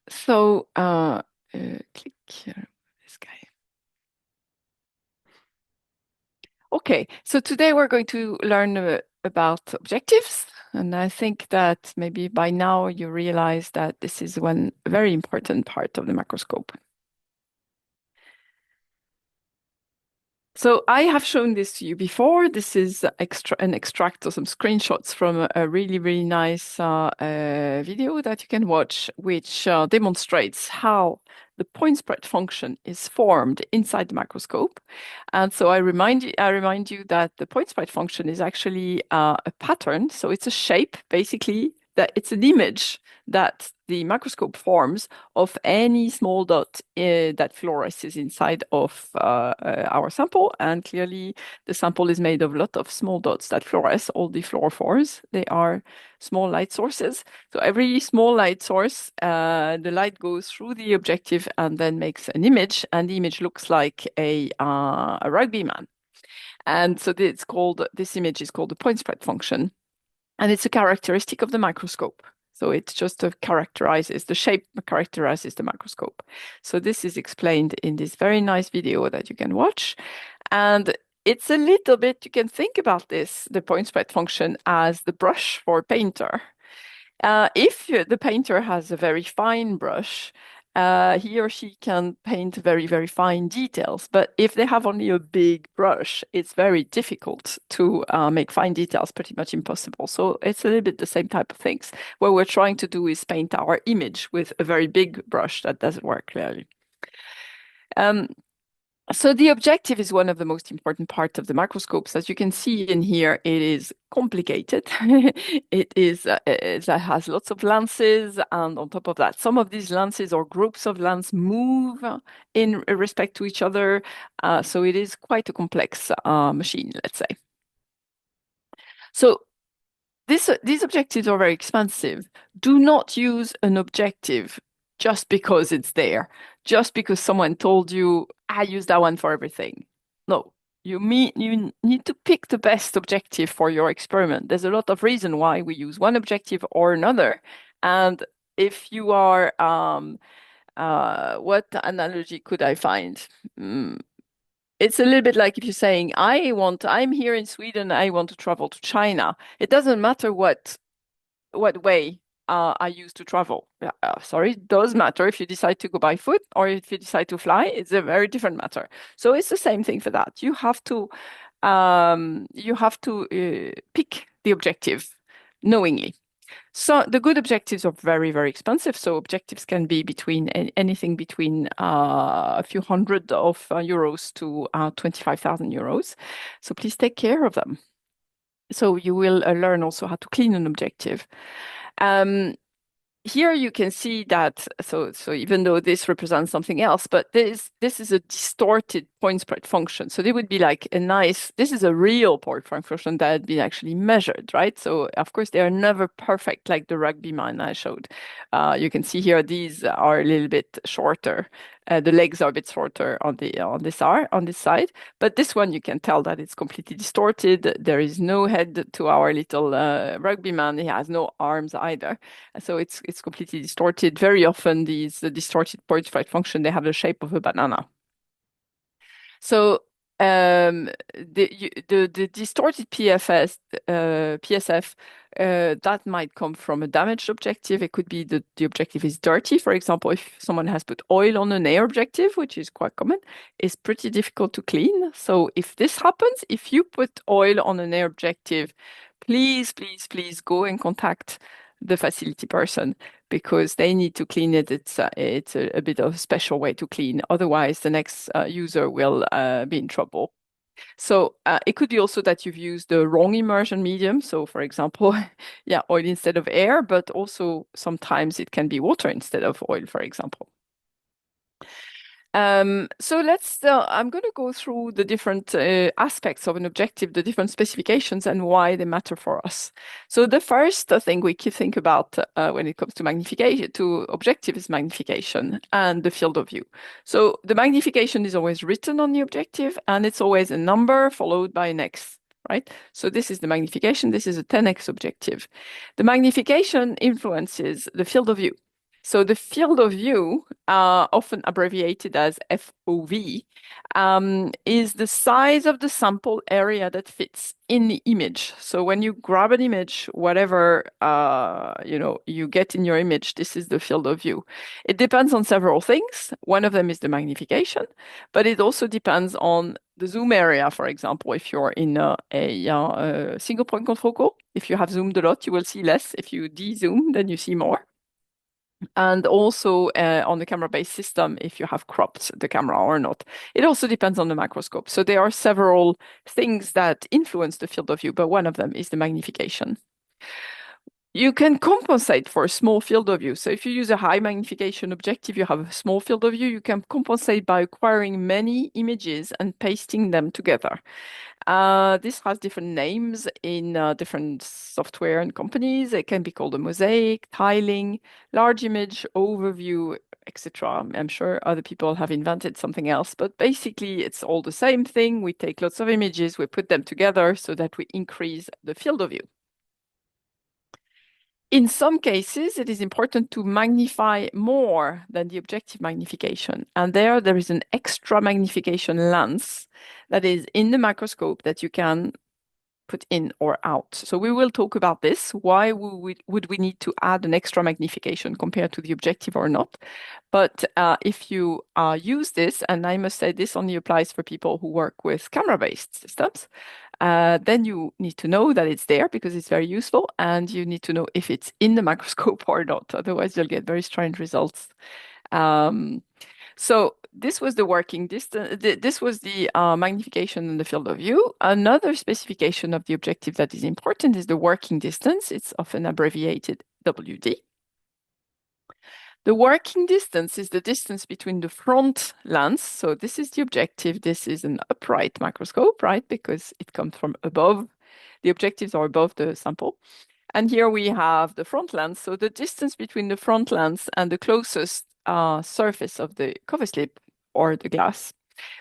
So click here, this guy. Okay, so today we're going to learn about objectives. And I think that maybe by now you realize that this is one very important part of the macroscope. So I have shown this to you before. This is an extract of some screenshots from a really, really nice video that you can watch, which demonstrates how the point spread function is formed inside the macroscope. And so I remind you that the point spread function is actually a pattern. So it's a shape, basically, that it's an image that the microscope forms of any small dot that fluoresces inside of our sample. And clearly, the sample is made of a lot of small dots that fluoresce, all the fluorophores. They are small light sources. So every small light source, the light goes through the objective and then makes an image, and the image looks like a rugby man. And so this image is called the point spread function. And it's a characteristic of the microscope. So it just characterizes the shape, characterizes the microscope. So this is explained in this very nice video that you can watch. And it's a little bit, you can think about this, the point spread function, as the brush for a painter. If the painter has a very fine brush, he or she can paint very, very fine details. But if they have only a big brush, it's very difficult to make fine details, pretty much impossible. So it's a little bit the same type of things. What we're trying to do is paint our image with a very big brush. That doesn't work clearly. Um, so the objective is one of the most important parts of the microscopes. As you can see in here, it is complicated. It has lots of lenses, and on top of that, some of these lenses or groups of lenses move in respect to each other. So it is quite a complex machine, let's say. So these objectives are very expensive. Do not use an objective just because it's there, just because someone told you, I use that one for everything. No, you need to pick the best objective for your experiment. There's a lot of reason why we use one objective or another. And if you are, what analogy could I find? Mm, it's a little bit like if you're saying, I'm here in Sweden, I want to travel to China. It doesn't matter what way I use to travel. Sorry, it does matter if you decide to go by foot or if you decide to fly. It's a very different matter. So it's the same thing for that. You have to pick the objective knowingly. So the good objectives are very, very expensive. So objectives can be between anything between a few hundred of euros to 25,000 euros. So please take care of them. So you will learn also how to clean an objective. Um, Here you can see that, so even though this represents something else, but this is a distorted point spread function. So they would be like this is a real point spread function that had been actually measured, right? So of course they are never perfect like the rugby man I showed. You can see here these are a little bit shorter. The legs are a bit shorter on this side, but this one you can tell that it's completely distorted. There is no head to our little rugby man. He has no arms either. So it's completely distorted. Very often the distorted point spread function, they have the shape of a banana. So the distorted PSF, that might come from a damaged objective. It could be the objective is dirty. For example, if someone has put oil on an air objective, which is quite common, it's pretty difficult to clean. So if this happens, if you put oil on an air objective, please, please, please go and contact the facility person because they need to clean it. It's a bit of a special way to clean. Otherwise, the next user will be in trouble. So it could be also that you've used the wrong immersion medium. So for example, yeah, oil instead of air, but also sometimes it can be water instead of oil, for example. I'm going to go through the different aspects of an objective, the different specifications and why they matter for us. So the first thing we can think about when it comes to magnification, to objective is magnification and the field of view. So the magnification is always written on the objective and it's always a number followed by an X, right? So this is the magnification. This is a 10X objective. The magnification influences the field of view. So the field of view, often abbreviated as FOV, is the size of the sample area that fits in the image. So when you grab an image, whatever you get in your image, this is the field of view. It depends on several things. One of them is the magnification, but it also depends on the zoom area. For example, if you're in a single point confocal, if you have zoomed a lot, you will see less. If you de-zoom, then you see more. And also on the camera-based system, if you have cropped the camera or not. It also depends on the macroscope. So there are several things that influence the field of view, but one of them is the magnification. You can compensate for a small field of view. So if you use a high magnification objective, you have a small field of view. You can compensate by acquiring many images and pasting them together. This has different names in different software and companies. It can be called a mosaic, tiling, large image, overview, etc. I'm sure other people have invented something else, but basically it's all the same thing. We take lots of images, we put them together so that we increase the field of view. In some cases, it is important to magnify more than the objective magnification. And there is an extra magnification lens that is in the macroscope that you can put in or out. So we will talk about this. Why would we need to add an extra magnification compared to the objective or not? But if you use this, and I must say this only applies for people who work with camera-based systems, then you need to know that it's there because it's very useful, and you need to know if it's in the macroscope or not. Otherwise, you'll get very strange results. So this was the working distance. This was the magnification in the field of view. Another specification of the objective that is important is the working distance. It's often abbreviated WD. The working distance is the distance between the front lens. So this is the objective. This is an upright macroscope, right? Because it comes from above. The objectives are above the sample. And here we have the front lens. So the distance between the front lens and the closest surface of the cover slip or the glass,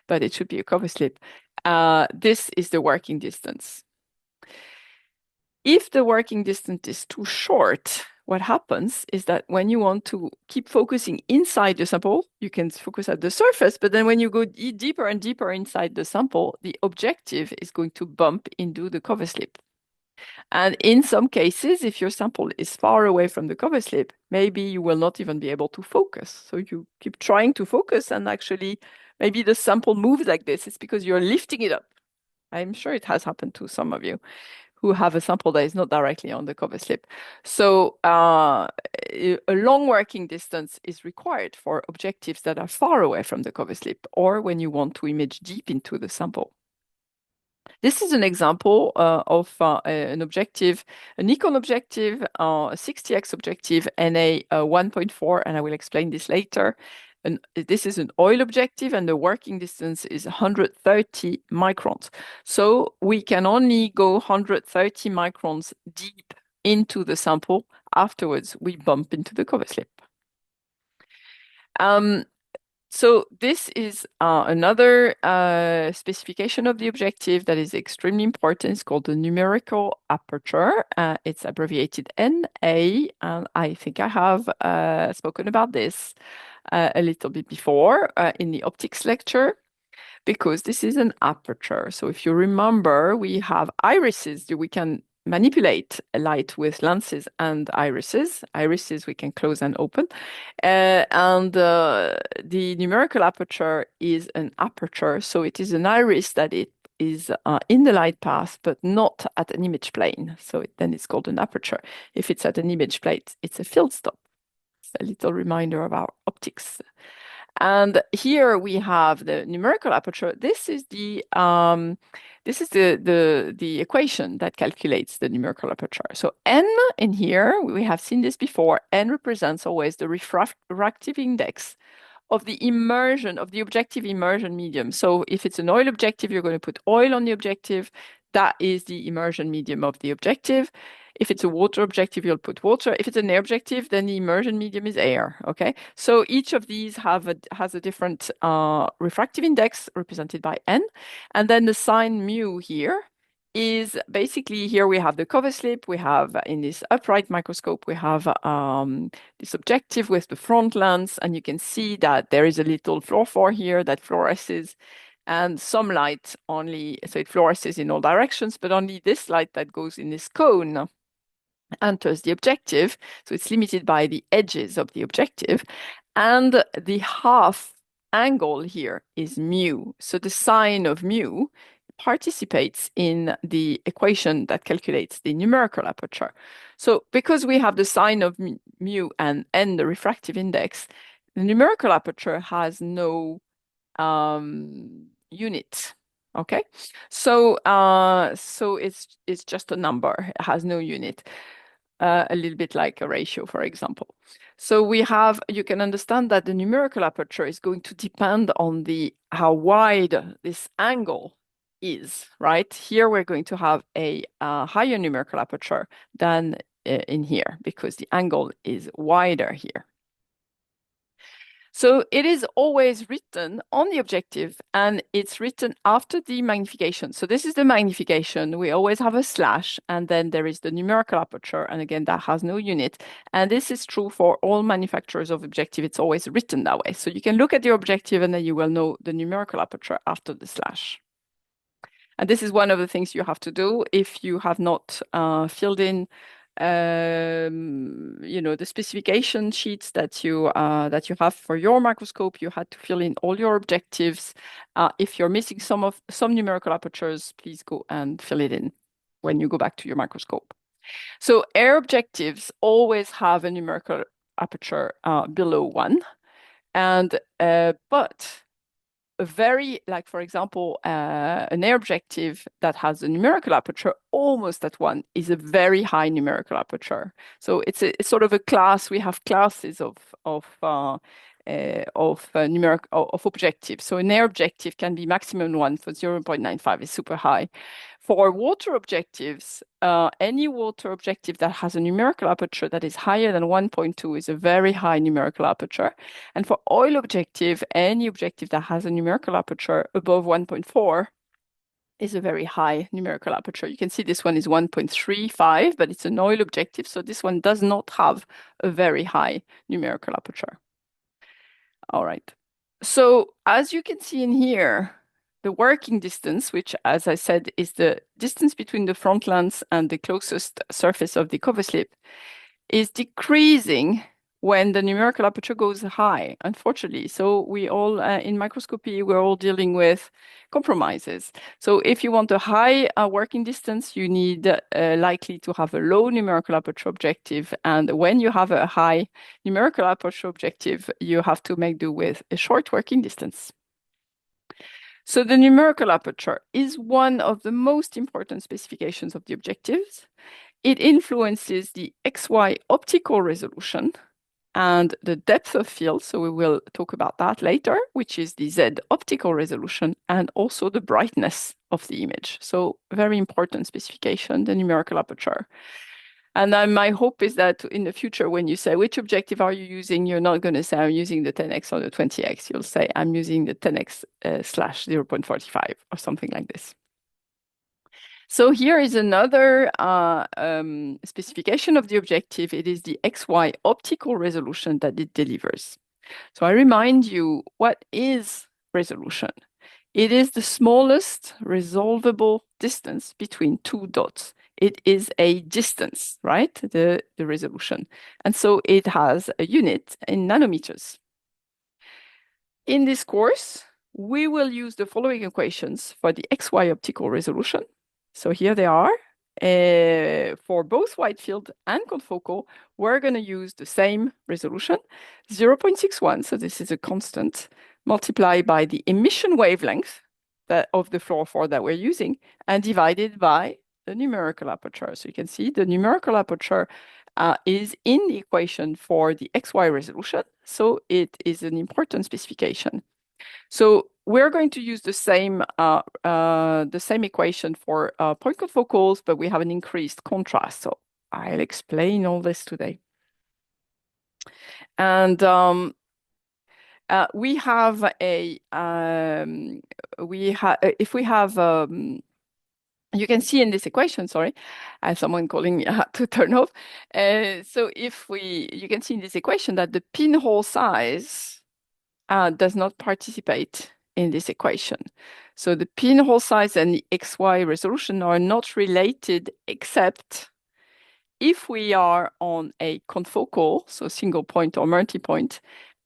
but it should be a cover slip. This is the working distance. If the working distance is too short, what happens is that when you want to keep focusing inside the sample, you can focus at the surface, but then when you go deeper and deeper inside the sample, the objective is going to bump into the cover slip. And in some cases, if your sample is far away from the cover slip, maybe you will not even be able to focus. So you keep trying to focus, and actually, maybe the sample moves like this. It's because you're lifting it up. I'm sure it has happened to some of you who have a sample that is not directly on the cover slip. So a long working distance is required for objectives that are far away from the cover slip or when you want to image deep into the sample. This is an example of an objective, a Nikon objective, a 60x objective, and a 1.4, and I will explain this later. And this is an oil objective, and the working distance is 130 microns. So we can only go 130 microns deep into the sample. Afterwards, we bump into the cover slip. So this is another specification of the objective that is extremely important. It's called the numerical aperture. It's abbreviated NA, and I think I have spoken about this a little bit before in the optics lecture, because this is an aperture. So if you remember, we have irises that we can manipulate light with lenses and irises. Irises we can close and open. And the numerical aperture is an aperture. So it is an iris that it is in the light path, but not at an image plane. So then it's called an aperture. If it's at an image plane, it's a field stop. It's a little reminder of our optics. And here we have the numerical aperture. This is the equation that calculates the numerical aperture. So n in here, we have seen this before. N represents always the refractive index of the immersion, of the objective immersion medium. So if it's an oil objective, you're going to put oil on the objective. That is the immersion medium of the objective. If it's a water objective, you'll put water. If it's an air objective, then the immersion medium is air, okay? So each of these has a different refractive index represented by n. And then the sign mu here is basically here we have the cover slip. We have in this upright microscope, we have this objective with the front lens, and you can see that there is a little fluorophore here that fluoresces and some light only, so it fluoresces in all directions, but only this light that goes in this cone enters the objective. So it's limited by the edges of the objective. And the half angle here is mu. So the sine of mu participates in the equation that calculates the numerical aperture. So because we have the sine of mu and n, the refractive index, the numerical aperture has no unit. Okay, so it's just a number. It has no unit. A little bit like a ratio, for example. So you can understand that the numerical aperture is going to depend on how wide this angle is, right? Here we're going to have a higher numerical aperture than in here because the angle is wider here. So it is always written on the objective and it's written after the magnification. So this is the magnification. We always have a slash and then there is the numerical aperture. And again, that has no unit. And this is true for all manufacturers of objective. It's always written that way. So you can look at your objective and then you will know the numerical aperture after the slash. And this is one of the things you have to do if you have not filled in the specification sheets that you have for your microscope. You had to fill in all your objectives. If you're missing some numerical apertures, please go and fill it in when you go back to your microscope. So air objectives always have a numerical aperture below 1, and but for example, an air objective that has a numerical aperture almost at 1 is a very high numerical aperture. So it's sort of a class. We have classes of objectives. So an air objective can be maximum 1 for 0.95 is super high. For water objectives, any water objective that has a numerical aperture that is higher than 1.2 is a very high numerical aperture. And for oil objective, any objective that has a numerical aperture above 1.4 is a very high numerical aperture. You can see this one is 1.35, but it's an oil objective. So this one does not have a very high numerical aperture. All right. So as you can see in here, the working distance, which, as I said, is the distance between the front lens and the closest surface of the cover slip, is decreasing when the numerical aperture goes high, unfortunately. So we all, in microscopy, we're all dealing with compromises. So if you want a high working distance, you need likely to have a low numerical aperture objective. And when you have a high numerical aperture objective, you have to make do with a short working distance. So the numerical aperture is one of the most important specifications of the objectives. It influences the XY optical resolution and the depth of field. So we will talk about that later, which is the Z optical resolution and also the brightness of the image. So very important specification, the numerical aperture. And my hope is that in the future, when you say, which objective are you using? You're not going to say, I'm using the 10x or the 20x. You'll say, I'm using the 10x slash 0.45 or something like this. So here is another specification of the objective. It is the XY optical resolution that it delivers. So I remind you, what is resolution? It is the smallest resolvable distance between two dots. It is a distance, right? The resolution. And so it has a unit in nanometers. In this course, we will use the following equations for the XY optical resolution. So here they are. For both wide field and confocal, we're going to use the same resolution, 0.61, so this is a constant, multiplied by the emission wavelength of the fluorophore that we're using, and divided by the numerical aperture. So you can see the numerical aperture is in the equation for the XY resolution, so it is an important specification. So we're going to use the same equation for point confocals, but we have an increased contrast. So I'll explain all this today. And we have a if we have You can see in this equation, sorry, someone calling me to turn off. So you can see in this equation that the pinhole size does not participate in this equation. So the pinhole size and the XY resolution are not related except if we are on a confocal, so single point or multi-point,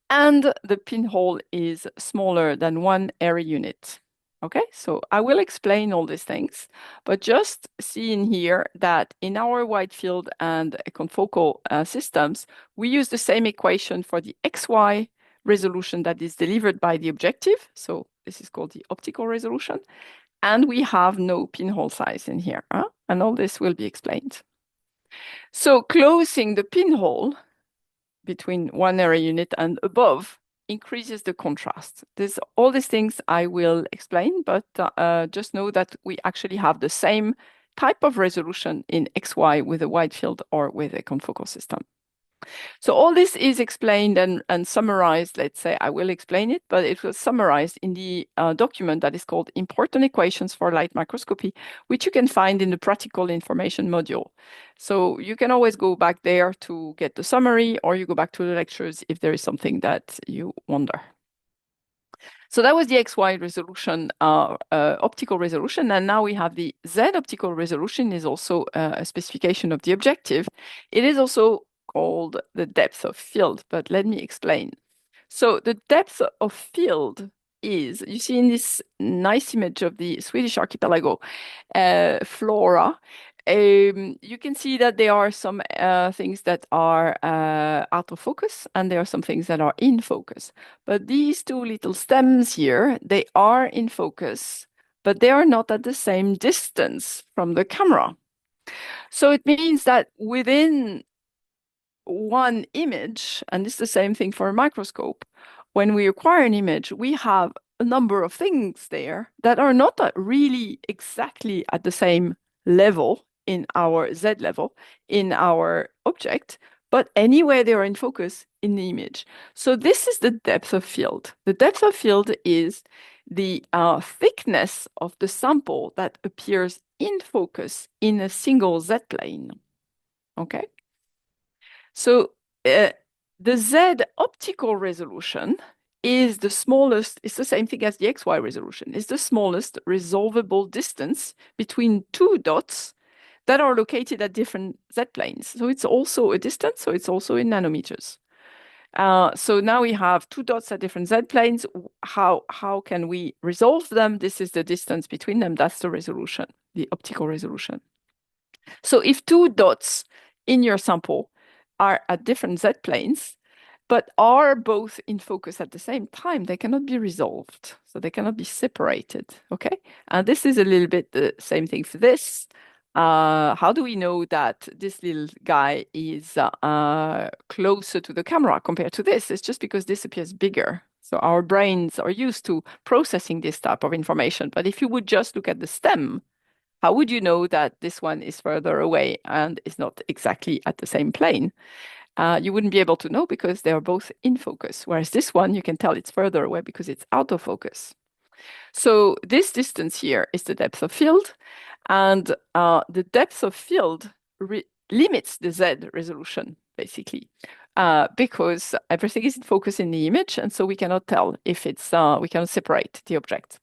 and the pinhole is smaller than 1 area unit. Okay, so I will explain all these things, but just see in here that in our wide field and confocal systems, we use the same equation for the XY resolution that is delivered by the objective. So this is called the optical resolution. And we have no pinhole size in here. And all this will be explained. So closing the pinhole between 1 area unit and above increases the contrast. All these things I will explain, but just know that we actually have the same type of resolution in XY with a wide field or with a confocal system. So all this is explained and summarized. Let's say I will explain it, but it was summarized in the document that is called Important Equations for Light Microscopy, which you can find in the Practical Information module. So you can always go back there to get the summary, or you go back to the lectures if there is something that you wonder. So that was the XY resolution, optical resolution. And now we have the Z optical resolution is also a specification of the objective. It is also called the depth of field, but let me explain. So the depth of field is, you see in this nice image of the Swedish archipelago, flora, you can see that there are some things that are out of focus and there are some things that are in focus. But these two little stems here, they are in focus, but they are not at the same distance from the camera. So it means that within one image, and it's the same thing for a microscope, when we acquire an image, we have a number of things there that are not really exactly at the same level in our Z level, in our object, but anywhere they are in focus in the image. So this is the depth of field. The depth of field is the thickness of the sample that appears in focus in a single Z plane. Okay? So the Z optical resolution is the smallest, it's the same thing as the XY resolution, is the smallest resolvable distance between two dots that are located at different Z planes. So it's also a distance, so it's also in nanometers. So now we have two dots at different Z planes. How can we resolve them? This is the distance between them. That's the resolution, the optical resolution. So if two dots in your sample are at different Z planes, but are both in focus at the same time, they cannot be resolved. So they cannot be separated, okay? And this is a little bit the same thing for this. How do we know that this little guy is closer to the camera compared to this? It's just because this appears bigger. So our brains are used to processing this type of information. But if you would just look at the stem, how would you know that this one is further away and is not exactly at the same plane? You wouldn't be able to know because they are both in focus. Whereas this one, you can tell it's further away because it's out of focus. So this distance here is the depth of field. And the depth of field limits the Z resolution, basically, because everything is in focus in the image. And so we cannot tell if it's, we cannot separate the object.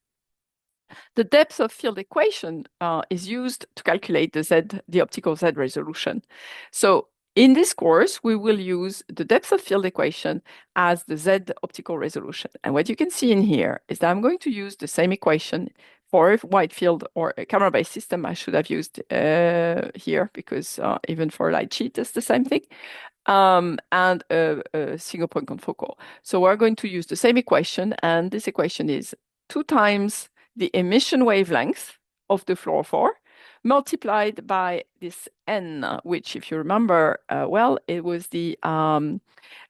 The depth of field equation is used to calculate the optical Z resolution. So in this course, we will use the depth of field equation as the Z optical resolution. And what you can see in here is that I'm going to use the same equation for a wide field or a camera-based system. I should have used here because even for a light sheet, it's the same thing. And a single point confocal. So we're going to use the same equation, and this equation is 2 times the emission wavelength of the fluorophore multiplied by this n, which, if you remember well, it was the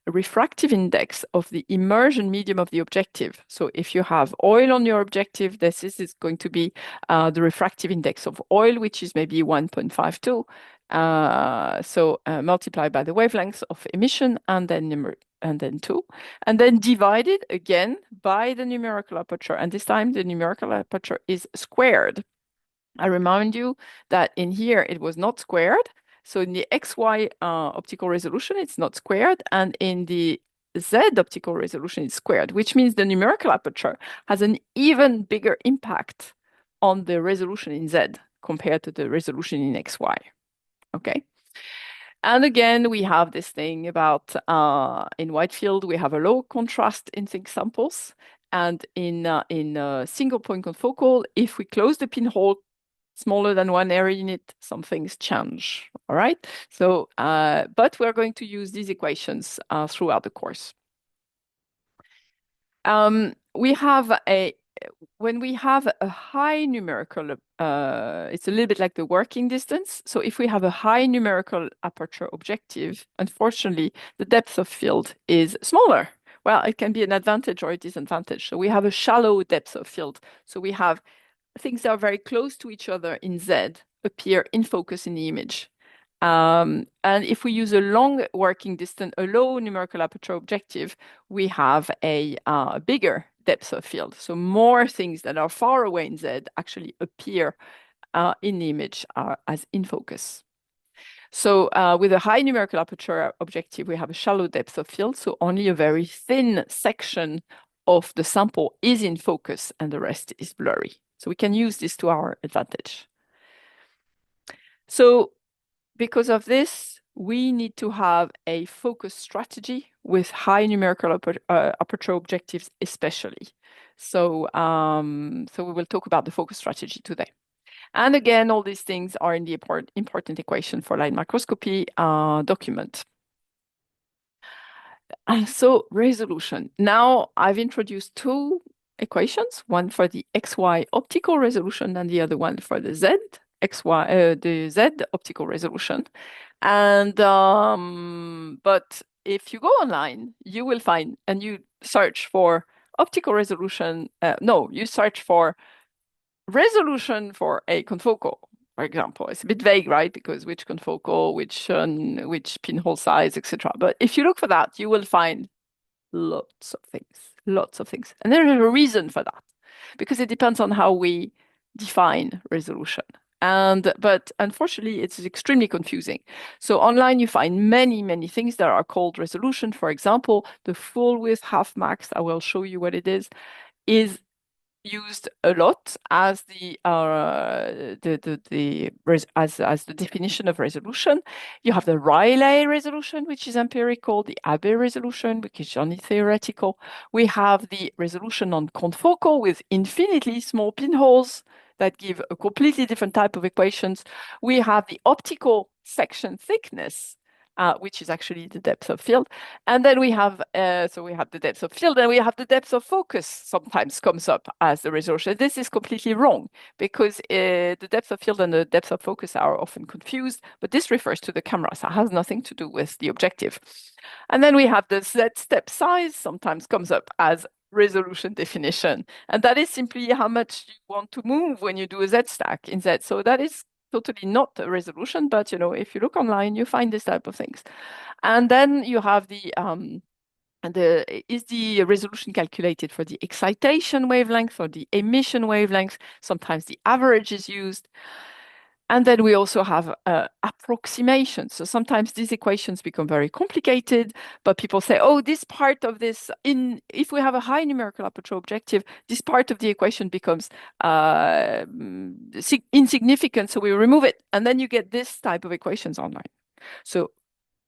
refractive index of the immersion medium of the objective. So if you have oil on your objective, this is going to be the refractive index of oil, which is maybe 1.52. So multiplied by the wavelength of emission and then 2, and then divided again by the numerical aperture. And this time the numerical aperture is squared. I remind you that in here it was not squared. So in the XY optical resolution, it's not squared. And in the Z optical resolution, it's squared, which means the numerical aperture has an even bigger impact on the resolution in Z compared to the resolution in XY. Okay. And again, we have this thing about in wide field, we have a low contrast in sync samples. And in single point confocal, if we close the pinhole smaller than 1 area unit, some things change. All right. So, but we're going to use these equations throughout the course. We have when we have a high numerical, it's a little bit like the working distance. So if we have a high numerical aperture objective, unfortunately, the depth of field is smaller. Well, it can be an advantage or a disadvantage. So we have a shallow depth of field. So we have things that are very close to each other in Z appear in focus in the image. And if we use a long working distance, a low numerical aperture objective, we have a bigger depth of field. So more things that are far away in Z actually appear in the image as in focus. So with a high numerical aperture objective, we have a shallow depth of field. So only a very thin section of the sample is in focus and the rest is blurry. So we can use this to our advantage. So because of this, we need to have a focus strategy with high numerical aperture objectives, especially. So, so we will talk about the focus strategy today. And again, all these things are in the important equation for light microscopy document. So resolution. Now I've introduced two equations, one for the XY optical resolution and the other one for the the Z optical resolution. And but if you go online, you will find and you search for optical resolution. No, you search for resolution for a confocal, for example. It's a bit vague, right? Because which confocal, which pinhole size, etc. But if you look for that, you will find lots of things, lots of things. And there is a reason for that, because it depends on how we define resolution. But unfortunately, it's extremely confusing. So online, you find many, many things that are called resolution. For example, the full width half max, I will show you what it is used a lot as as the definition of resolution. You have the Rayleigh resolution, which is empirical, the Abbe resolution, which is only theoretical. We have the resolution on confocal with infinitely small pinholes that give a completely different type of equations. We have the optical section thickness, which is actually the depth of field. And then we have, so we have the depth of field and we have the depth of focus sometimes comes up as the resolution. This is completely wrong because the depth of field and the depth of focus are often confused, but this refers to the camera, so it has nothing to do with the objective. And then we have the Z step size sometimes comes up as resolution definition. And that is simply how much you want to move when you do a Z stack in Z. So that is totally not a resolution, but if you look online, you find this type of things. And then you have is the resolution calculated for the excitation wavelength or the emission wavelength? Sometimes the average is used. And then we also have approximations. So sometimes these equations become very complicated, but people say, oh, this part of this, if we have a high numerical aperture objective, this part of the equation becomes insignificant, so we remove it. And then you get this type of equations online. So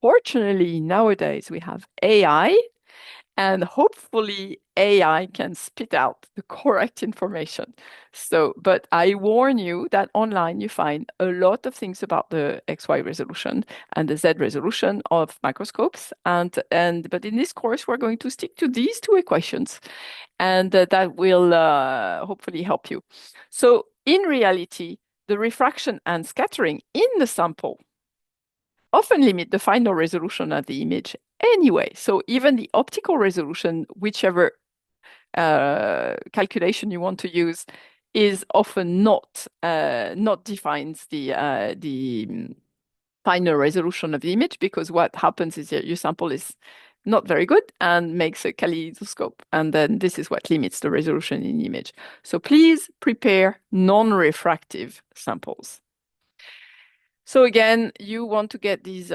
fortunately, nowadays we have AI, and hopefully AI can spit out the correct information. So, but I warn you that online you find a lot of things about the XY resolution and the Z resolution of microscopes. But in this course, we're going to stick to these two equations, and that will hopefully help you. So in reality, the refraction and scattering in the sample often limit the final resolution of the image anyway. So even the optical resolution, whichever calculation you want to use, is often not defines the final resolution of the image, because what happens is that your sample is not very good and makes a kaleidoscope. And then this is what limits the resolution in the image. So please prepare non-refractive samples. So again, you want to get these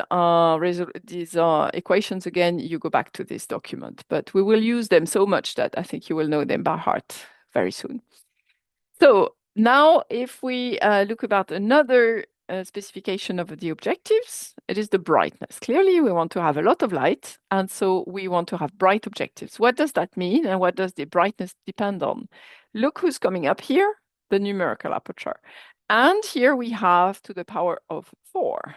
equations again, you go back to this document, but we will use them so much that I think you will know them by heart very soon. So now if we look about another specification of the objectives, it is the brightness. Clearly, we want to have a lot of light, and so we want to have bright objectives. What does that mean, and what does the brightness depend on? Look who's coming up here, the numerical aperture. And here we have to the power of 4.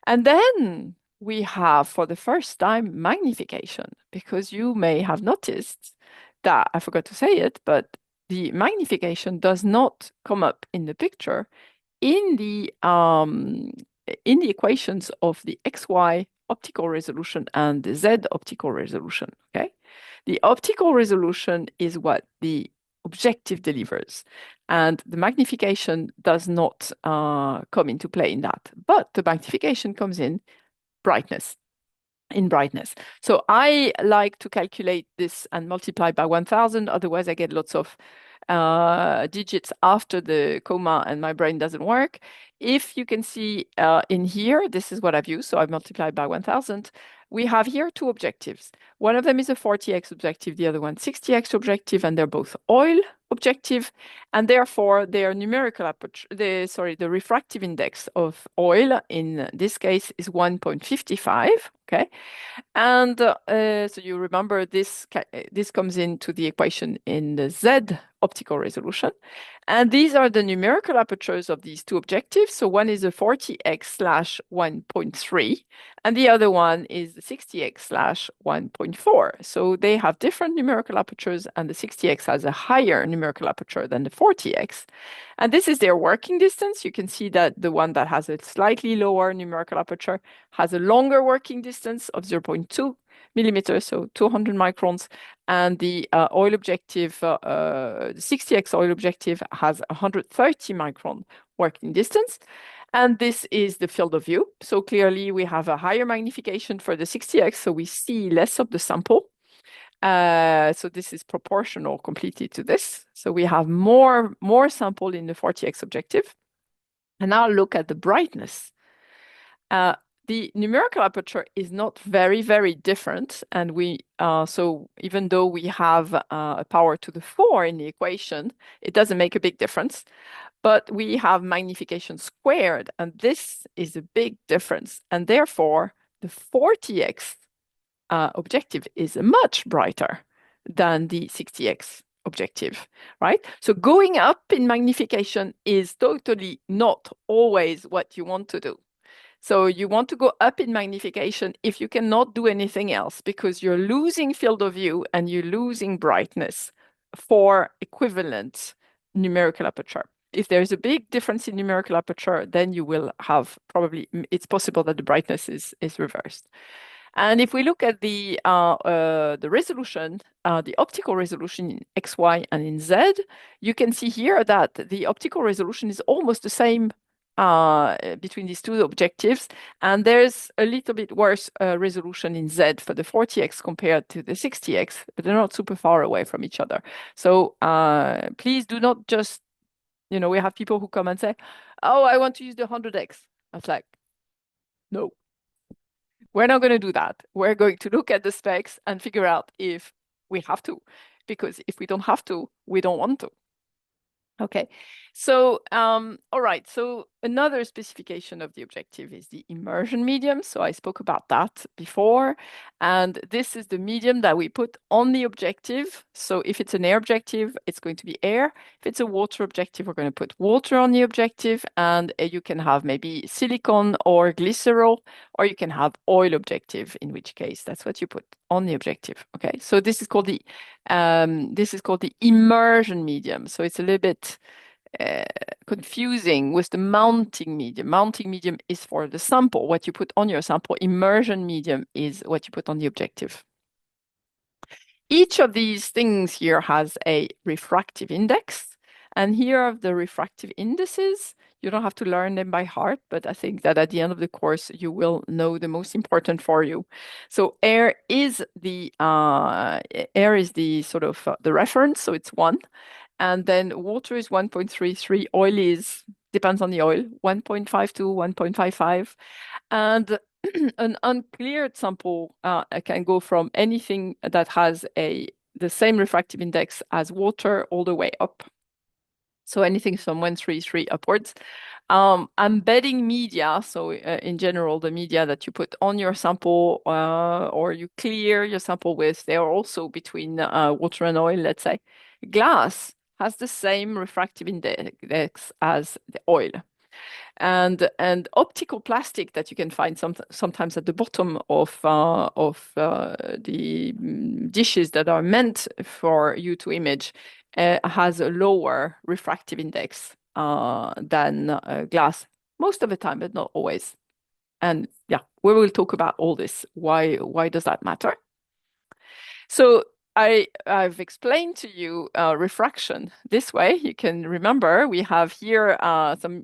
And then we have, for the first time, magnification, because you may have noticed that, I forgot to say it, but the magnification does not come up in the picture in the equations of the XY optical resolution and the Z optical resolution. Okay, the optical resolution is what the objective delivers, and the magnification does not come into play in that. But the magnification comes in brightness. So I like to calculate this and multiply by 1000. Otherwise, I get lots of digits after the comma and my brain doesn't work. If you can see in here, this is what I've used. So I've multiplied by 1000. We have here two objectives. One of them is a 40x objective, the other one 60x objective, and they're both oil objective, and therefore their numerical aperture, the refractive index of oil in this case is 1.55. Okay, and so you remember this comes into the equation in the Z optical resolution. And these are the numerical apertures of these two objectives. So one is a 40x/1.3, and the other one is the 60x/1.4. So they have different numerical apertures, and the 60x has a higher numerical aperture than the 40x. And this is their working distance. You can see that the one that has a slightly lower numerical aperture has a longer working distance of 0.2 millimeters, so 200 microns. And the oil objective, the 60x oil objective has 130 micron working distance. And this is the field of view. So clearly we have a higher magnification for the 60x, so we see less of the sample. So this is proportional completely to this. So we have more sample in the 40x objective. And now look at the brightness. The numerical aperture is not very, very different. And so even though we have a power to the 4 in the equation, it doesn't make a big difference. But we have magnification squared, and this is a big difference. And therefore, the 40x objective is much brighter than the 60x objective, right? So going up in magnification is totally not always what you want to do. So you want to go up in magnification if you cannot do anything else, because you're losing field of view and you're losing brightness for equivalent numerical aperture. If there's a big difference in numerical aperture, then you will have it's possible that the brightness is reversed. And if we look at the resolution, the optical resolution in X, Y, and in Z, you can see here that the optical resolution is almost the same between these two objectives. And there's a little bit worse resolution in Z for the 40x compared to the 60x, but they're not super far away from each other. So please do not just, we have people who come and say, oh, I want to use the 100x. I was like, no. We're not going to do that. We're going to look at the specs and figure out if we have to, because if we don't have to, we don't want to. Okay, so all right, so another specification of the objective is the immersion medium. So I spoke about that before, and this is the medium that we put on the objective. So if it's an air objective, it's going to be air. If it's a water objective, we're going to put water on the objective, and you can have maybe silicone or glycerol, or you can have oil objective, in which case that's what you put on the objective. Okay, so this is called the immersion medium. So it's a little bit confusing with the mounting medium. Mounting medium is for the sample, what you put on your sample. Immersion medium is what you put on the objective. Each of these things here has a refractive index, And here are the refractive indices. You don't have to learn them by heart, but I think that at the end of the course, you will know the most important for you. So air is the sort of the reference, so it's 1. And then water is 1.33. Oil is, depends on the oil, 1.52, 1.55. And an uncleared sample can go from anything that has the same refractive index as water all the way up. So anything from 133 upwards. Embedding media, so in general, the media that you put on your sample or you clear your sample with, they are also between water and oil, let's say. Glass has the same refractive index as the oil. And optical plastic that you can find sometimes at the bottom of the dishes that are meant for you to image has a lower refractive index than glass most of the time, but not always. And yeah, we will talk about all this. Why does that matter? So I've explained to you refraction this way. You can remember we have here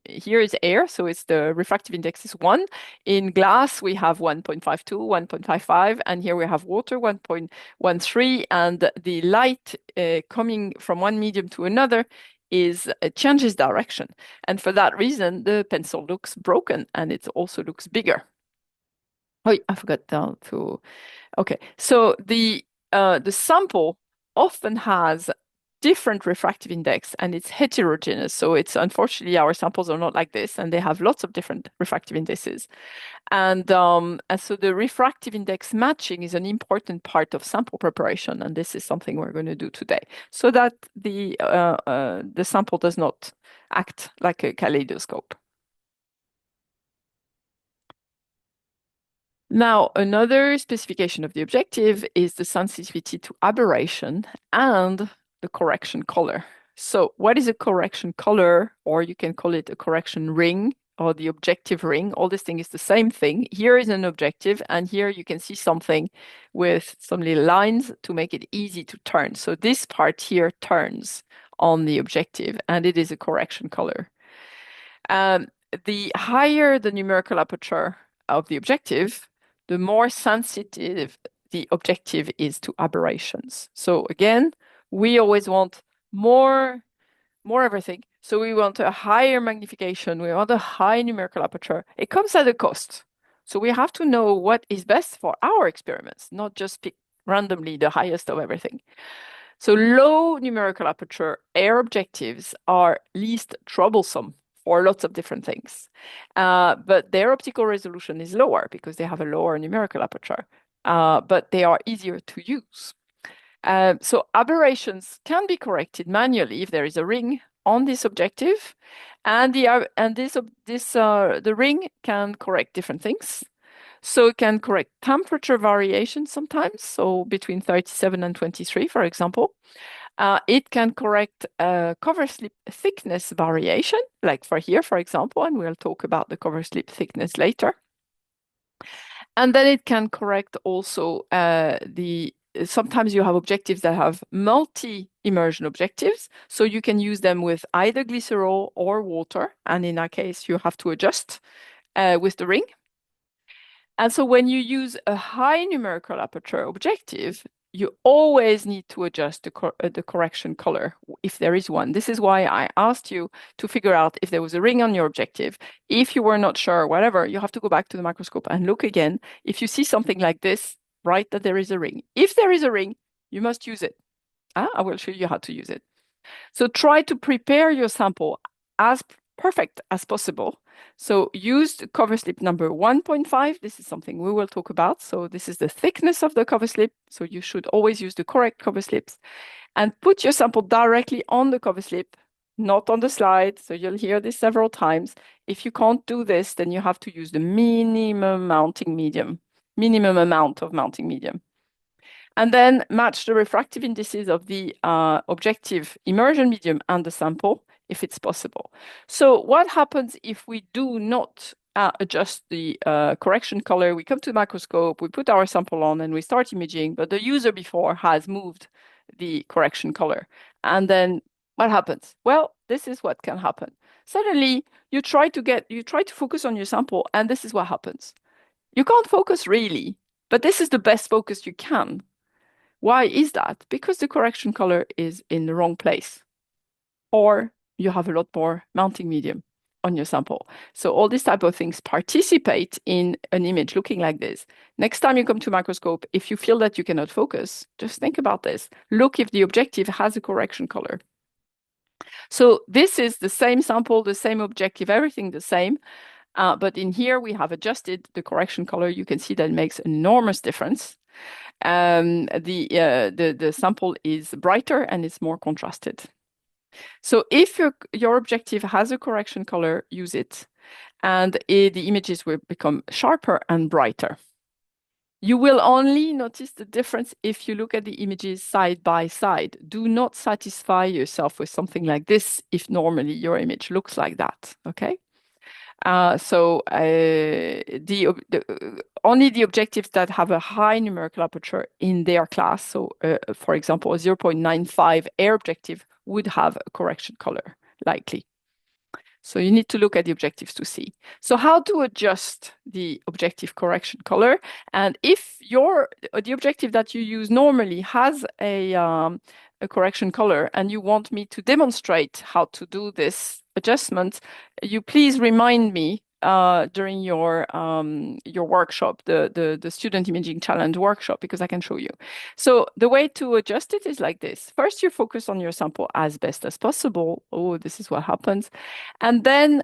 here is air, so it's the refractive index is 1. In glass, we have 1.52, 1.55, and here we have water 1.13, and the light coming from one medium to another is changes direction. And for that reason, the pencil looks broken and it also looks bigger. Oh, I forgot to. Okay, so the sample often has different refractive index and it's heterogeneous. So it's unfortunately our samples are not like this, and they have lots of different refractive indices. And so the refractive index matching is an important part of sample preparation, and this is something we're going to do today, so that the sample does not act like a kaleidoscope. Now, another specification of the objective is the sensitivity to aberration and the correction color. So what is a correction color, or you can call it a correction ring or the objective ring? All this thing is the same thing. Here is an objective, and here you can see something with some little lines to make it easy to turn. So this part here turns on the objective, and it is a correction color. The higher the numerical aperture of the objective, the more sensitive the objective is to aberrations. So again, we always want more everything. So we want a higher magnification, we want a high numerical aperture. It comes at a cost. So we have to know what is best for our experiments, not just pick randomly the highest of everything. So low numerical aperture air objectives are least troublesome for lots of different things. But their optical resolution is lower because they have a lower numerical aperture, but they are easier to use. So aberrations can be corrected manually if there is a ring on this objective, and the ring can correct different things. So it can correct temperature variation sometimes, so between 37 and 23, for example. It can correct cover slip thickness variation, like for here, for example, and we'll talk about the cover slip thickness later. And then it can correct also sometimes you have objectives that have multi-immersion objectives, so you can use them with either glycerol or water, and in that case, you have to adjust with the ring. And so when you use a high numerical aperture objective, you always need to adjust the correction color if there is one. This is why I asked you to figure out if there was a ring on your objective. If you were not sure, whatever, you have to go back to the microscope and look again. If you see something like this, write that there is a ring. If there is a ring, you must use it. I will show you how to use it. So try to prepare your sample as perfect as possible. So use cover slip number 1.5. This is something we will talk about. So this is the thickness of the cover slip. So you should always use the correct cover slips and put your sample directly on the cover slip, not on the slide. So you'll hear this several times. If you can't do this, then you have to use the minimum amount of mounting medium. And then match the refractive indices of the objective immersion medium and the sample if it's possible. So what happens if we do not adjust the correction color? We come to the microscope, we put our sample on and we start imaging, but the user before has moved the correction color. And then What happens? Well, this is what can happen. Suddenly, you try to focus on your sample, and this is what happens. You can't focus really, but this is the best focus you can. Why is that? Because the correction color is in the wrong place, or you have a lot more mounting medium on your sample. So all these type of things participate in an image looking like this. Next time you come to microscope, if you feel that you cannot focus, just think about this. Look if the objective has a correction color. So this is the same sample, the same objective, everything the same. But in here, we have adjusted the correction color. You can see that it makes an enormous difference. The sample is brighter and it's more contrasted. So if your objective has a correction color, use it. And the images will become sharper and brighter. You will only notice the difference if you look at the images side by side. Do not satisfy yourself with something like this if normally your image looks like that, okay? Only the objectives that have a high numerical aperture in their class, so for example, a 0.95 air objective would have a correction color, likely. So you need to look at the objectives to see. So how to adjust the objective correction color? And if the objective that you use normally has a correction color and you want me to demonstrate how to do this adjustment, you please remind me during your workshop, the Student Imaging Challenge workshop, because I can show you. So the way to adjust it is like this. First, you focus on your sample as best as possible. Oh, this is what happens. And then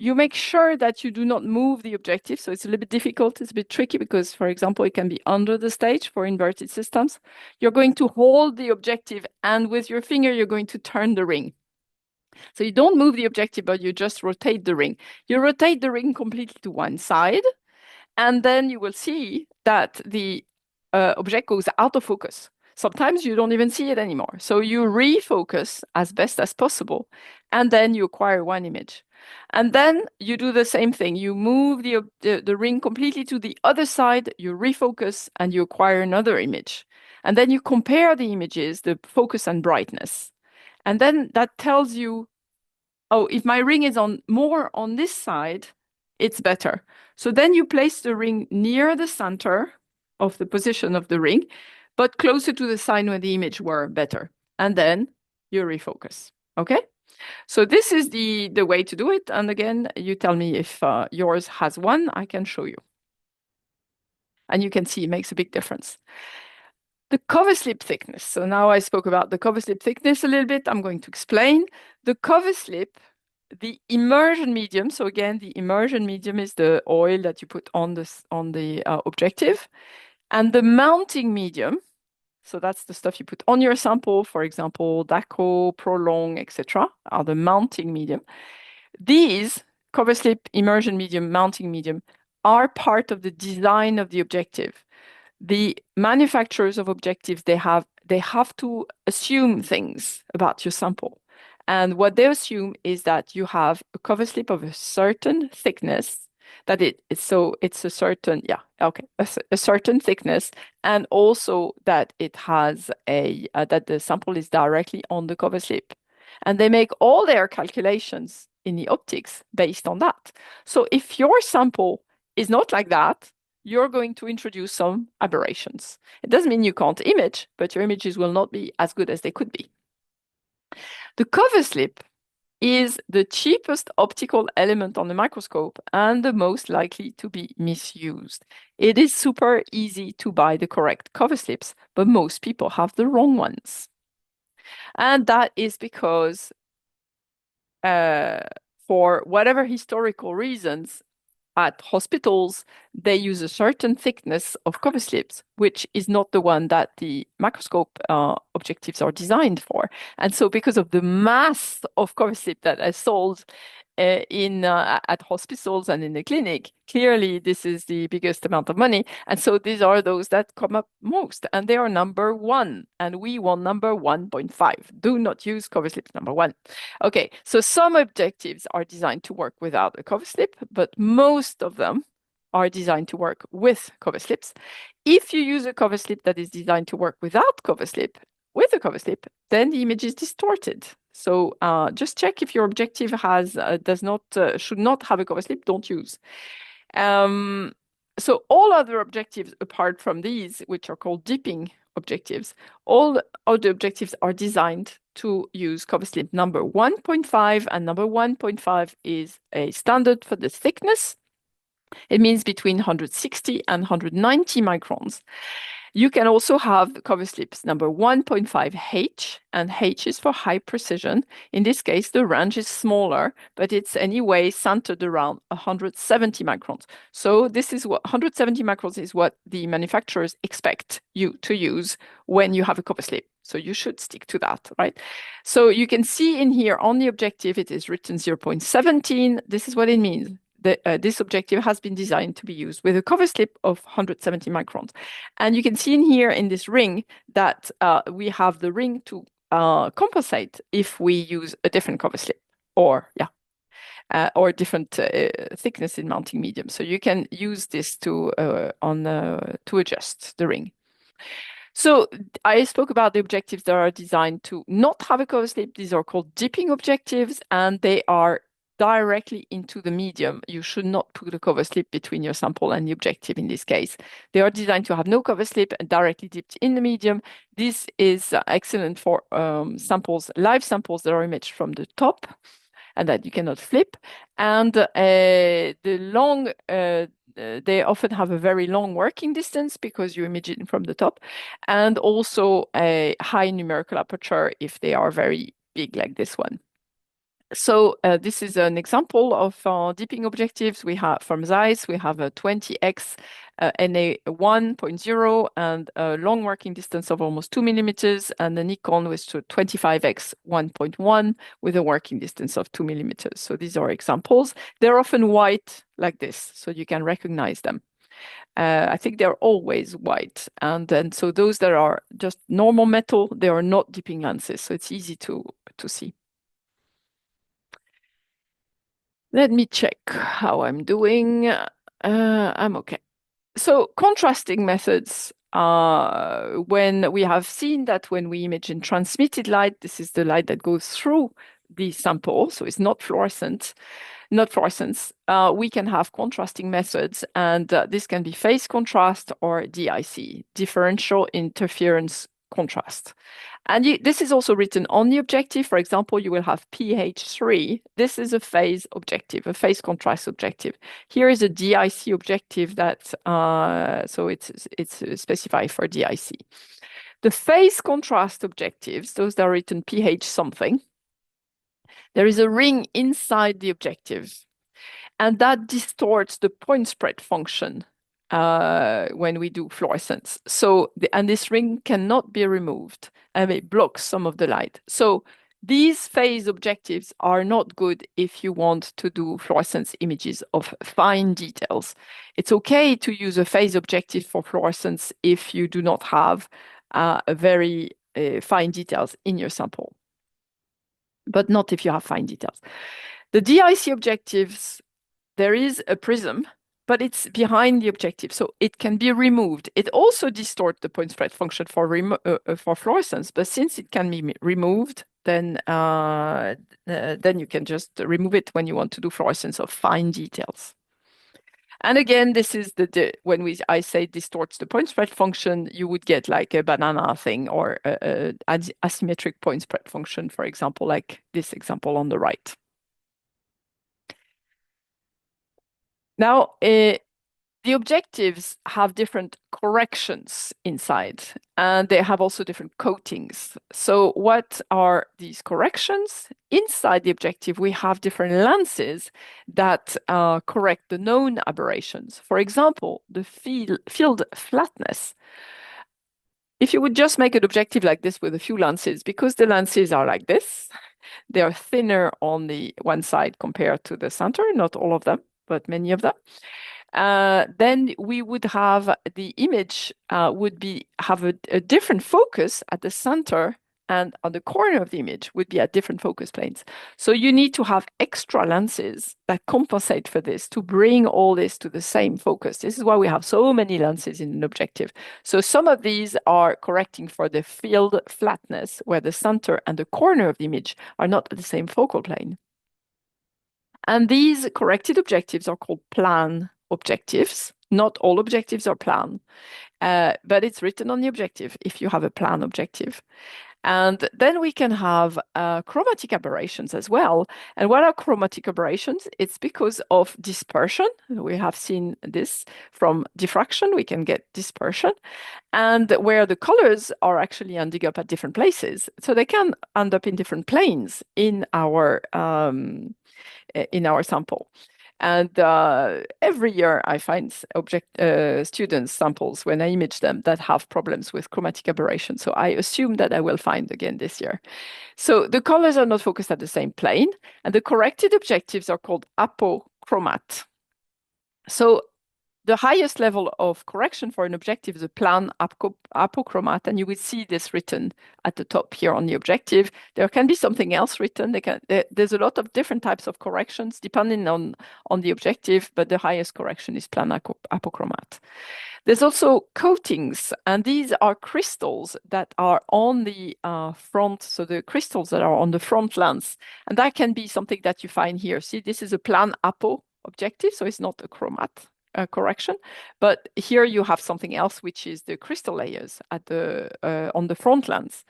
you make sure that you do not move the objective. So it's a little bit difficult. It's a bit tricky because, for example, it can be under the stage for inverted systems. You're going to hold the objective and with your finger, you're going to turn the ring. So you don't move the objective, but you just rotate the ring. You rotate the ring completely to one side, and then you will see that the object goes out of focus. Sometimes you don't even see it anymore. So you refocus as best as possible, and then you acquire one image. And then you do the same thing. You move the ring completely to the other side, you refocus, and you acquire another image. And then you compare the images, the focus and brightness. And then that tells you, oh, if my ring is more on this side, it's better. So then you place the ring near the center of the position of the ring, but closer to the side where the image were better. And then you refocus. Okay? So this is the way to do it. And again, you tell me if yours has one, I can show you. And you can see it makes a big difference. The cover slip thickness. So now I spoke about the cover slip thickness a little bit. I'm going to explain. The cover slip, the immersion medium. So again, the immersion medium is the oil that you put on the objective. And the mounting medium, so that's the stuff you put on your sample, for example, Daco, Prolong, etc., are the mounting medium. These cover slip, immersion medium, mounting medium are part of the design of the objective. The manufacturers of objectives, they have to assume things about your sample. And what they assume is that you have a cover slip of a certain thickness, it's a certain, a certain thickness, and also that it has that the sample is directly on the cover slip. And they make all their calculations in the optics based on that. So if your sample is not like that, you're going to introduce some aberrations. It doesn't mean you can't image, but your images will not be as good as they could be. The cover slip is the cheapest optical element on the microscope and the most likely to be misused. It is super easy to buy the correct cover slips, but most people have the wrong ones. And that is because for whatever historical reasons, at hospitals, they use a certain thickness of cover slips, which is not the one that the microscope objectives are designed for. And so because of the mass of cover slip that are sold at hospitals and in the clinic, clearly this is the biggest amount of money. And so these are those that come up most, and they are number one, and we want number 1.5. Do not use cover slips number one. Okay, so some objectives are designed to work without a cover slip, but most of them are designed to work with cover slips. If you use a cover slip that is designed to work without cover slip, with a cover slip, then the image is distorted. So just check if your objective has does not should not have a cover slip. Don't use. Um, so all other objectives apart from these, which are called dipping objectives, all other objectives are designed to use cover slip number 1.5, and number 1.5 is a standard for the thickness. It means between 160 and 190 microns. You can also have cover slips number 1.5H, and H is for high precision. In this case, the range is smaller, but it's anyway centered around 170 microns. So this is what 170 microns is what the manufacturers expect you to use when you have a cover slip. So you should stick to that, right? So you can see in here on the objective, it is written 0.17. This is what it means. This objective has been designed to be used with a cover slip of 170 microns. And you can see in here in this ring that we have the ring to compensate if we use a different cover slip or different thickness in mounting medium. So you can use this to adjust the ring. So I spoke about the objectives that are designed to not have a cover slip. These are called dipping objectives, and they are directly into the medium. You should not put a cover slip between your sample and the objective in this case. They are designed to have no cover slip and directly dipped in the medium. This is excellent for samples, live samples that are imaged from the top and that you cannot flip. And they often have a very long working distance because you image it from the top, and also a high numerical aperture if they are very big like this one. So this is an example of dipping objectives. We have from Zeiss, we have a 20x NA 1.0 and a long working distance of almost 2 millimeters, and the Nikon with 25x 1.1 with a working distance of 2 millimeters. So these are examples. They're often white like this, so you can recognize them. I think they're always white. And then so those that are just normal metal, they are not dipping lenses, so it's easy to see. Let me check how I'm doing. I'm okay. So contrasting methods, when we have seen that when we image in transmitted light, this is the light that goes through the sample, so it's not fluorescence, we can have contrasting methods, and this can be phase contrast or DIC, differential interference contrast. And this is also written on the objective. For example, you will have PH3. This is a phase objective, a phase contrast objective. Here is a DIC objective that, so it's specified for DIC. The phase contrast objectives, those that are written PH something, there is a ring inside the objective, and that distorts the point spread function when we do fluorescence. So, and this ring cannot be removed, and it blocks some of the light. So these phase objectives are not good if you want to do fluorescence images of fine details. It's okay to use a phase objective for fluorescence if you do not have a very fine details in your sample, but not if you have fine details. The DIC objectives, there is a prism, but it's behind the objective, so it can be removed. It also distorts the point spread function for fluorescence, but since it can be removed, then you can just remove it when you want to do fluorescence of fine details. And again, this is when I say distorts the point spread function, you would get like a banana thing or a asymmetric point spread function, for example, like this example on the right. Now, the objectives have different corrections inside, and they have also different coatings. So what are these corrections? Inside the objective, we have different lenses that correct the known aberrations. For example, the field flatness. If you would just make an objective like this with a few lenses, because the lenses are like this, they are thinner on the one side compared to the center, not all of them, but many of them. Then we would have the image would have a different focus at the center and on the corner of the image would be at different focus planes. So you need to have extra lenses that compensate for this to bring all this to the same focus. This is why we have so many lenses in an objective. So some of these are correcting for the field flatness, where the center and the corner of the image are not at the same focal plane. And these corrected objectives are called plan objectives. Not all objectives are plan, but it's written on the objective if you have a plan objective. And then we can have chromatic aberrations as well. And what are chromatic aberrations? It's because of dispersion. We have seen this from diffraction. We can get dispersion. And where the colors are actually ending up at different places. So they can end up in different planes in our sample. And every year I find students samples when I image them that have problems with chromatic aberration. So I assume that I will find again this year. So the colors are not focused at the same plane, and the corrected objectives are called apochromat. So the highest level of correction for an objective is a plan apochromat, and you will see this written at the top here on the objective. There can be something else written. There's a lot of different types of corrections depending on the objective, but the highest correction is plan apochromat. There's also coatings, and these are crystals that are on the front, so the crystals that are on the front lens, and that can be something that you find here. See, this is a plan apo objective, so it's not a chromat correction, but here you have something else, which is the crystal layers at the on the front lens.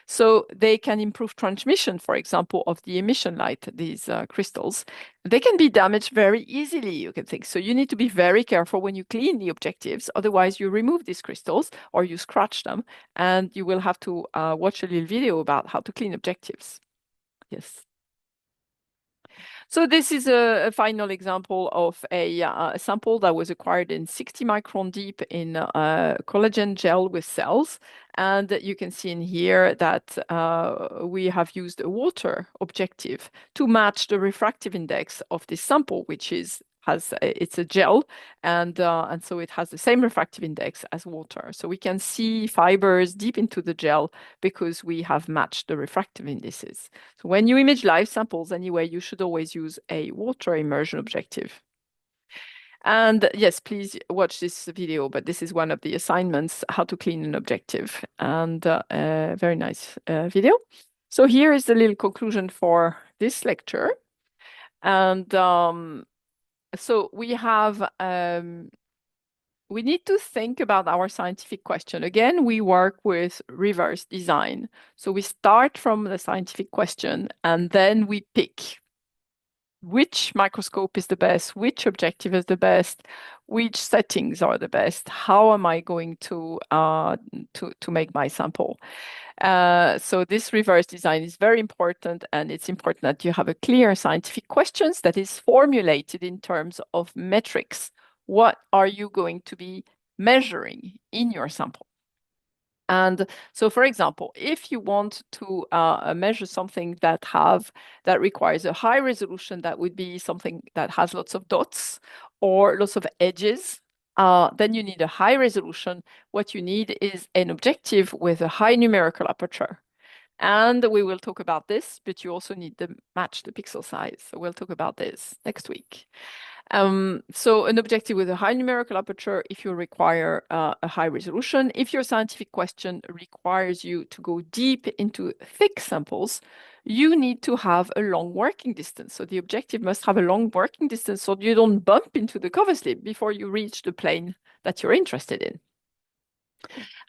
So they can improve transmission, for example, of the emission light, these crystals. They can be damaged very easily, you can think. So you need to be very careful when you clean the objectives. Otherwise, you remove these crystals or you scratch them, and you will have to watch a little video about how to clean objectives. Yes. So this is a final example of a sample that was acquired in 60 micron deep in collagen gel with cells. And you can see in here that we have used a water objective to match the refractive index of this sample, which it's a gel, and so it has the same refractive index as water. So we can see fibers deep into the gel because we have matched the refractive indices. So when you image live samples anyway, you should always use a water immersion objective. And yes, please watch this video, but this is one of the assignments, how to clean an objective, and very nice video. So here is the little conclusion for this lecture. And so we need to think about our scientific question. Again, we work with reverse design. So we start from the scientific question, and then we pick which microscope is the best, which objective is the best, which settings are the best, how am I going to make my sample. So this reverse design is very important, and it's important that you have a clear scientific questions that is formulated in terms of metrics. What are you going to be measuring in your sample? And so, for example, if you want to measure something that requires a high resolution, that would be something that has lots of dots or lots of edges, then you need a high resolution. What you need is an objective with a high numerical aperture. And we will talk about this, but you also need to match the pixel size. So we'll talk about this next week. So an objective with a high numerical aperture if you require a high resolution. If your scientific question requires you to go deep into thick samples, you need to have a long working distance. So the objective must have a long working distance so you don't bump into the cover slip before you reach the plane that you're interested in.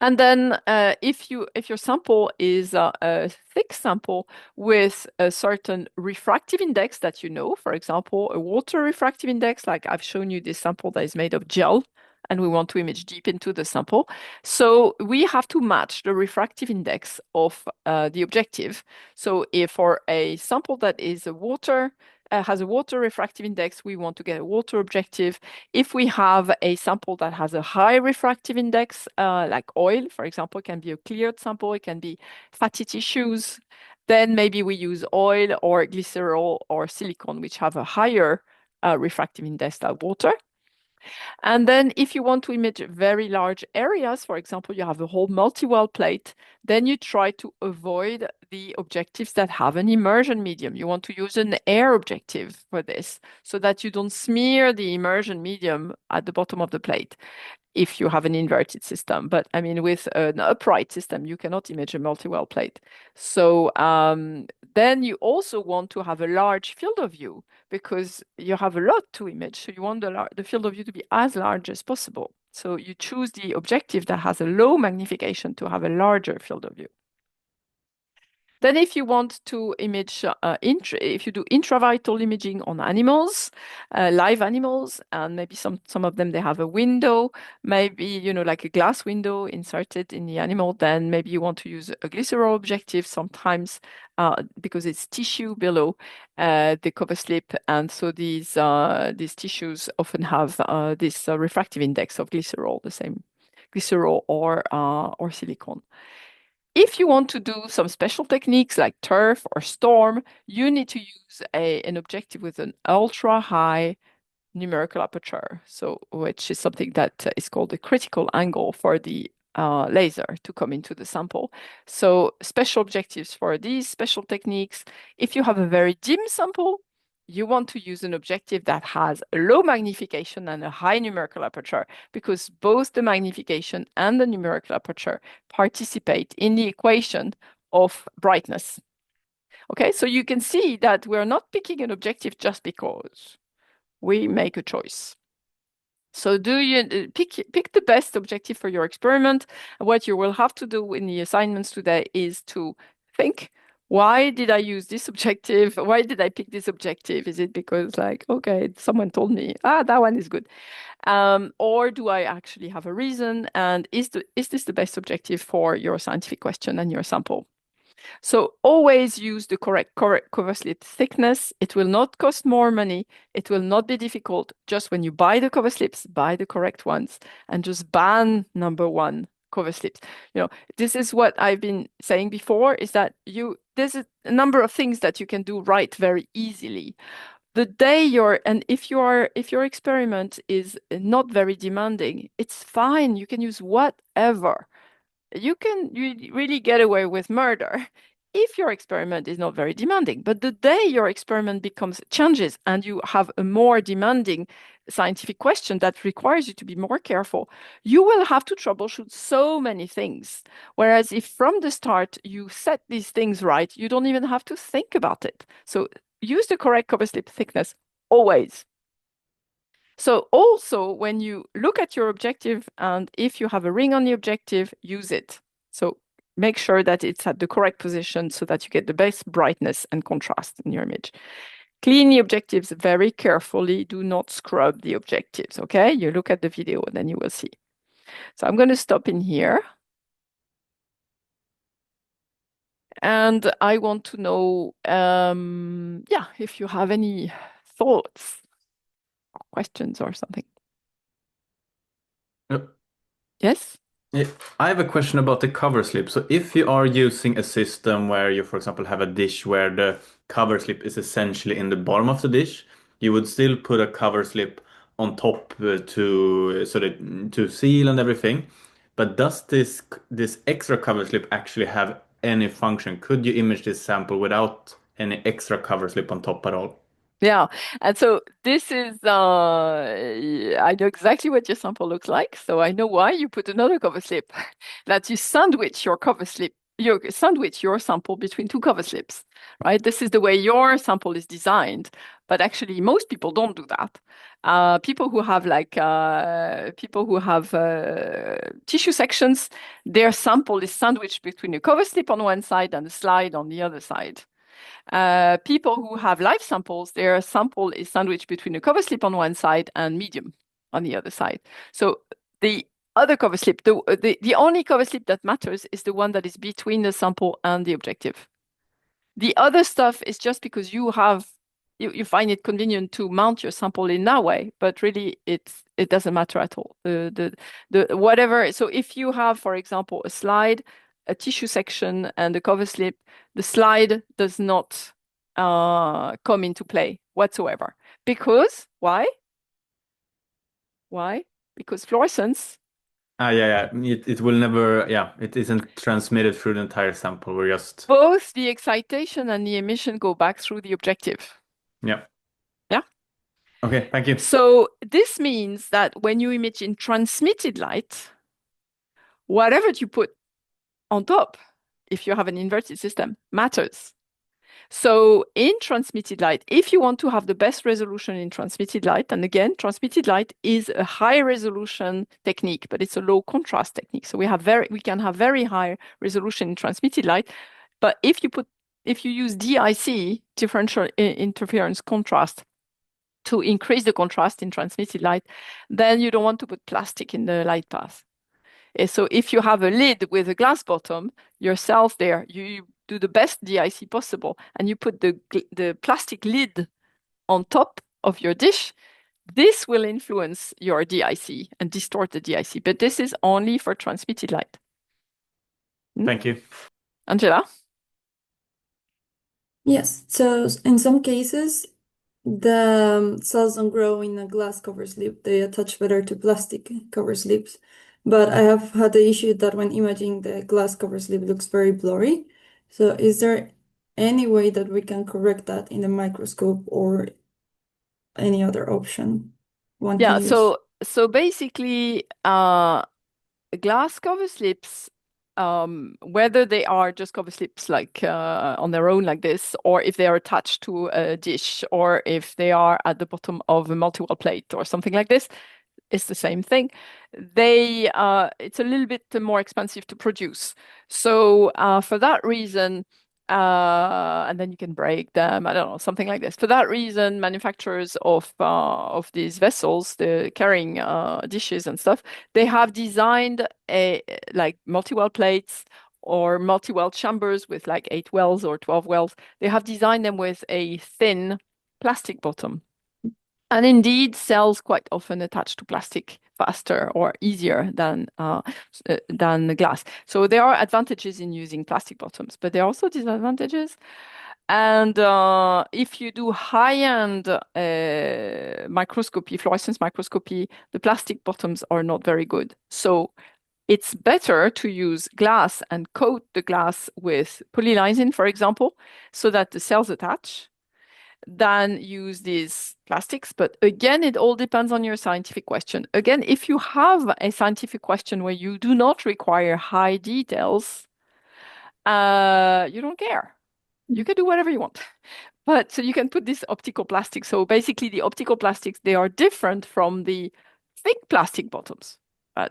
And then if your sample is a thick sample with a certain refractive index that you know, for example, a water refractive index, like I've shown you this sample that is made of gel, and we want to image deep into the sample. So we have to match the refractive index of the objective. So if for a sample that is has a water refractive index, we want to get a water objective. If we have a sample that has a high refractive index, like oil, for example, it can be a cleared sample, it can be fatty tissues, then maybe we use oil or glycerol or silicone, which have a higher refractive index than water. And then if you want to image very large areas, for example, you have a whole multi-well plate, then you try to avoid the objectives that have an immersion medium. You want to use an air objective for this so that you don't smear the immersion medium at the bottom of the plate if you have an inverted system. But I mean, with an upright system, you cannot image a multi-well plate. So then you also want to have a large field of view because you have a lot to image. So you want the field of view to be as large as possible. So you choose the objective that has a low magnification to have a larger field of view. Then if you want to image, if you do intravital imaging on animals, live animals, and maybe some of them, they have a window, maybe, like a glass window inserted in the animal, then maybe you want to use a glycerol objective sometimes because it's tissue below the cover slip. And so these tissues often have this refractive index of glycerol, the same glycerol or silicone. If you want to do some special techniques like turf or storm, you need to use an objective with an ultra high numerical aperture, so which is something that is called the critical angle for the laser to come into the sample. So special objectives for these special techniques. If you have a very dim sample, you want to use an objective that has a low magnification and a high numerical aperture because both the magnification and the numerical aperture participate in the equation of brightness. Okay, so you can see that we're not picking an objective just because we make a choice. So do you pick the best objective for your experiment? What you will have to do in the assignments today is to think, why did I use this objective? Why did I pick this objective? Is it because like, okay, someone told me, that one is good. Or do I actually have a reason? And is this the best objective for your scientific question and your sample? So always use the correct cover slip thickness. It will not cost more money. It will not be difficult. Just when you buy the cover slips, buy the correct ones and just ban number one cover slips. This is what I've been saying before, is that there's a number of things that you can do right very easily. The day if your experiment is not very demanding, it's fine. You can use whatever. You can really get away with murder if your experiment is not very demanding. But the day your experiment becomes changes and you have a more demanding scientific question that requires you to be more careful, you will have to troubleshoot so many things. Whereas if from the start you set these things right, you don't even have to think about it. So use the correct cover slip thickness always. So also when you look at your objective and if you have a ring on the objective, use it. So make sure that it's at the correct position so that you get the best brightness and contrast in your image. Clean the objectives very carefully. Do not scrub the objectives, okay? You look at the video and then you will see. So I'm going to stop in here. And I want to know, if you have any thoughts, questions or something. Yes? Yeah, I have a question about the cover slip. So if you are using a system where you, for example, have a dish where the cover slip is essentially in the bottom of the dish, you would still put a cover slip on top to seal and everything. But does this extra cover slip actually have any function? Could you image this sample without any extra cover slip on top at all? Yeah. And so this is, I know exactly what your sample looks like. So I know why you put another cover slip, that you sandwich your cover slip, you sandwich your sample between two cover slips, right? This is the way your sample is designed. But actually, most people don't do that. People who have tissue sections, their sample is sandwiched between a cover slip on one side and a slide on the other side. People who have live samples, their sample is sandwiched between a cover slip on one side and medium on the other side. So the other cover slip, the only cover slip that matters is the one that is between the sample and the objective. The other stuff is just because you find it convenient to mount your sample in that way, but really it doesn't matter at all. The whatever. So if you have, for example, a slide, a tissue section, and a cover slip, the slide does not come into play whatsoever. Because why? Why? Because fluorescence, Yeah. It will never, yeah, it isn't transmitted through the entire sample. We're just, both the excitation and the emission go back through the objective. yeah. Yeah. Okay, thank you. So this means that when you image in transmitted light, whatever you put on top, if you have an inverted system, matters. So in transmitted light, if you want to have the best resolution in transmitted light, and again, transmitted light is a high resolution technique, but it's a low contrast technique. So we can have very high resolution in transmitted light. But if you use DIC, differential interference contrast, to increase the contrast in transmitted light, then you don't want to put plastic in the light path. And so if you have a lid with a glass bottom, your cells there, you do the best DIC possible, and you put the plastic lid on top of your dish, this will influence your DIC and distort the DIC. But this is only for transmitted light. Thank you. Angela? Yes, so in some cases, the cells don't grow in a glass cover slip. They attach better to plastic cover slips. But I have had the issue that when imaging, the glass cover slip looks very blurry. So is there any way that we can correct that in the microscope or any other option one can Yeah, use? so basically, glass cover slips, whether they are just cover slips like on their own like this, or if they are attached to a dish, or if they are at the bottom of a multi-wall plate or something like this, it's the same thing. It's a little bit more expensive to produce. So for that reason, and then you can break them, I don't know, something like this. For that reason, manufacturers of these vessels, the carrying dishes and stuff, they have designed like multi-well plates or multi-well chambers with like 8 wells or 12 wells. They have designed them with a thin plastic bottom. And indeed, cells quite often attach to plastic faster or easier than the glass. So there are advantages in using plastic bottoms, but there are also disadvantages. And if you do high-end microscopy, fluorescence microscopy, the plastic bottoms are not very good. So it's better to use glass and coat the glass with polylysine, for example, so that the cells attach than use these plastics. But again, it all depends on your scientific question. Again, if you have a scientific question where you do not require high details, you don't care. You can do whatever you want. But so you can put this optical plastic. So basically, the optical plastics, they are different from the thick plastic bottoms.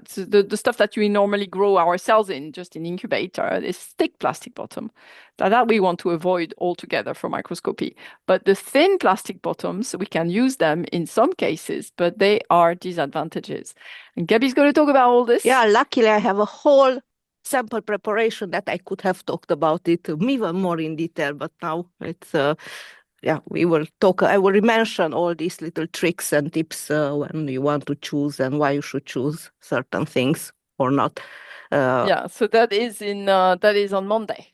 So the stuff that we normally grow our cells in, just in incubator, is thick plastic bottom. That we want to avoid altogether for microscopy. But the thin plastic bottoms, we can use them in some cases, but they are disadvantages. And Gabby's going to talk about all this. Yeah, luckily I have a whole sample preparation that I could have talked about it even more in detail, but now it's yeah, we will talk. I will mention all these little tricks and tips when you want to choose and why you should choose certain things or not. Yeah, so that is on Monday.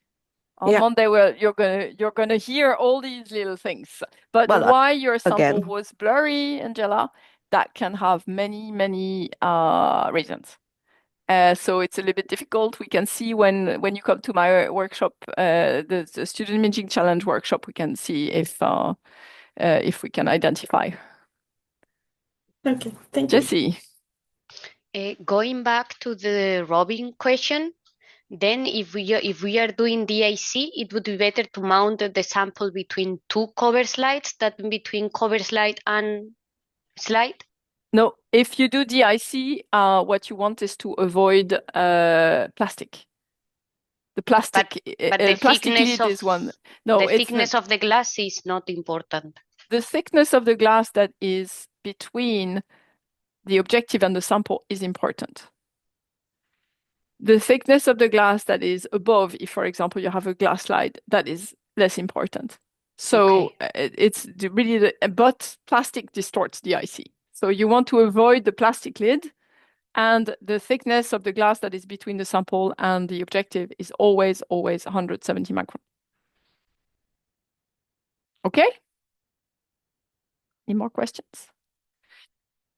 On Yeah. Monday, well, you're gonna hear all these little things. But Well, why your sample again, was blurry, Angela, that can have many, many reasons. So it's a little bit difficult. We can see when you come to my workshop, the Student Imaging Challenge workshop, we can see if we can identify. Okay, thank you. Jessie. Going back to the Robin question, then if we are doing DIC, it would be better to mount the sample between two cover slides than between cover slide and slide. No, if you do DIC, what you want is to avoid plastic. The plastic, But the plastic thickness lid is one. No, the thickness of the glass is not important. The thickness of the glass that is between the objective and the sample is important. The thickness of the glass that is above, if, for example, you have a glass slide, that is less important. So it's really but plastic distorts the IC. So you want to avoid the plastic lid, and the thickness of the glass that is between the sample and the objective is always 170 micron. Okay? Any more questions?